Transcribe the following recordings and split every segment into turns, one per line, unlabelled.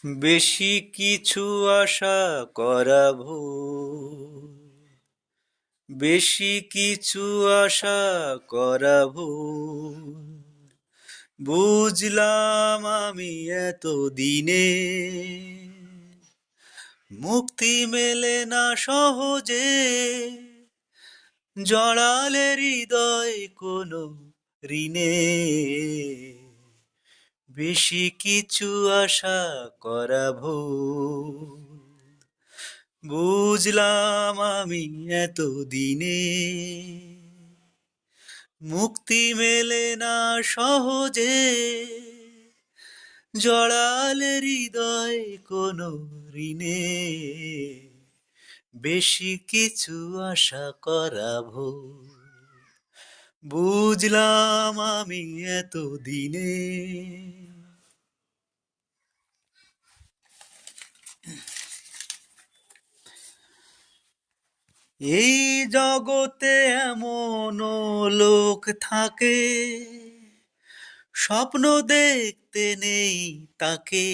বেশি কিছু আশা করা ভুল, বেশি কিছু আশা করা ভুল। বুঝলাম আমি এত দিনে মুক্তি মেলে না সহজে, জড়ালে হৃদয় কোনো ঋণে। বেশি কিছু আশা করা ভুল, বুঝলাম আমি এত দিনে মুক্তি মেলে না সহজে, জড়ালে হৃদয় কোনো ঋণে। বেশি কিছু আশা করা ভুল, বুঝলাম আমি এত দিনে। এই জগতে এমন লোক থাকে, স্বপ্ন দেখতে নেই তাকে।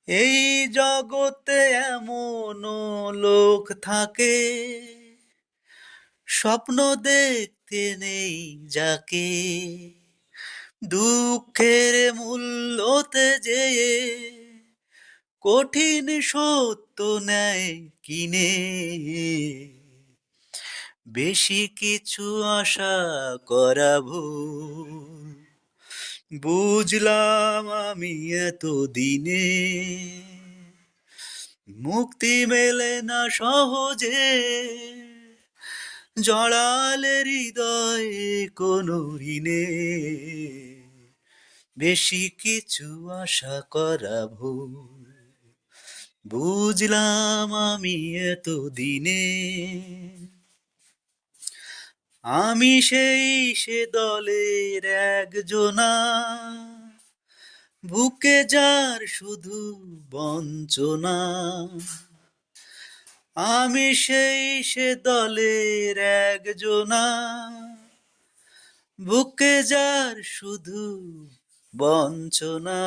এই জগতে এমন লোক থাকে, স্বপ্ন দেখতে নেই যাকে। দুঃখের মূল্যতে যেয়ে কঠিন সত্য নেয় কিনে। বেশি কিছু আশা করা ভুল, বুঝলাম আমি এত দিনে মুক্তি মেলে না সহজে, জড়ালে হৃদয়ে কোনো ঋণে। বেশি কিছু আশা করা ভুল, বুঝলাম আমি এত দিনে। আমি সে দলের একজনা, বুকে যার শুধু বঞ্চনা। আমি সে দলের একজনা, বুকে যার শুধু বঞ্চনা।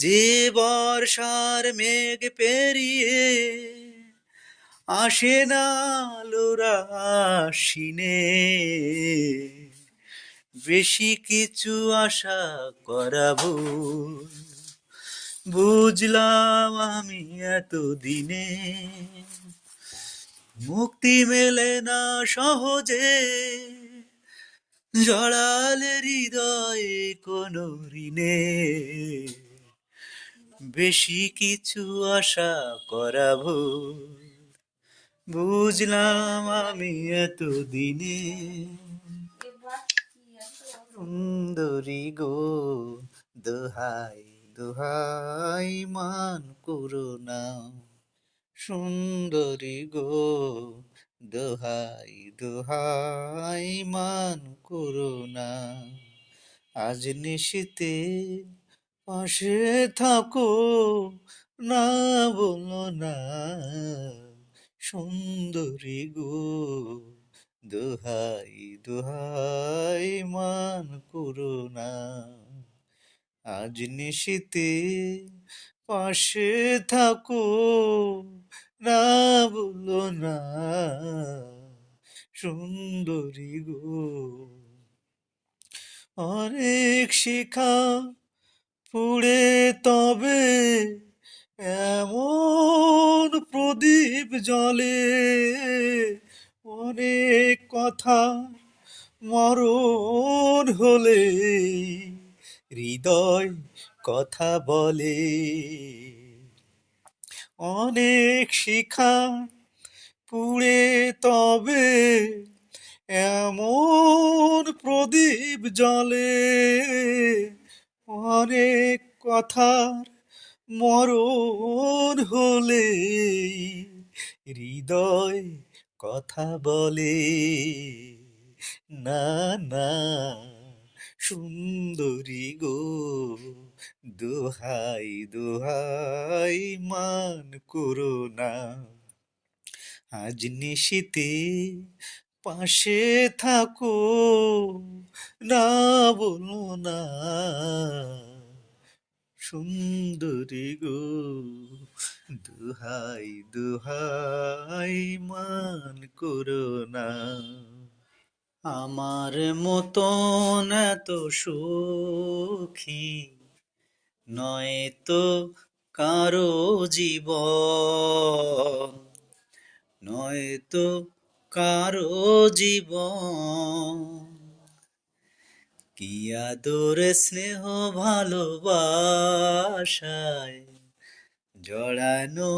যে বর্ষার মেঘ পেরিয়ে আসে না আলোর আশ্বিনে। বেশি কিছু আশা করা ভুল, বুঝলাম আমি এত দিনে মুক্তি মেলে না সহজে, জড়ালে হৃদয়ে কোনো ঋণে। বেশি কিছু আশা করা ভুল, বুঝলাম আমি এত দিনে। সুন্দরী গো দোহাই দোহাই মান করুণা, সুন্দরী গো দোহাই দোহাই মান করুণা। আজ নিশীতে পাশে থাকো, না বলো না সুন্দরী গো দোহাই দোহাই মান করুণা। আজ নিশীতে পাশে থাকো, না বলো না সুন্দরী গো। অনেক শিখা পুড়ে তবে এমন প্রদীপ জ্বলে, অনেক কথা মরণ হলে হৃদয় কথা বলে। অনেক শিখা পুড়ে তবে এমন প্রদীপ জ্বলে, অনেক কথার মরণ হলে হৃদয় কথা বলে। না না সুন্দরী গো দোহাই দোহাই মান করুণা। আজ নিশীতে পাশে থাকো, না বলো না সুন্দরী গো, দুহাই দুহাই মান করো না। আমার মতন এত সুখী নয় তো কারো জীবন, নয়তো কারো জীবন। কি আদর স্নেহ ভালোবাসায় জড়ানো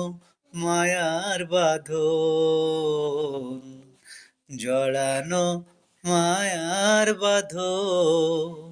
মায়ার বাঁধন, জড়ানো মায়ার বাঁধন।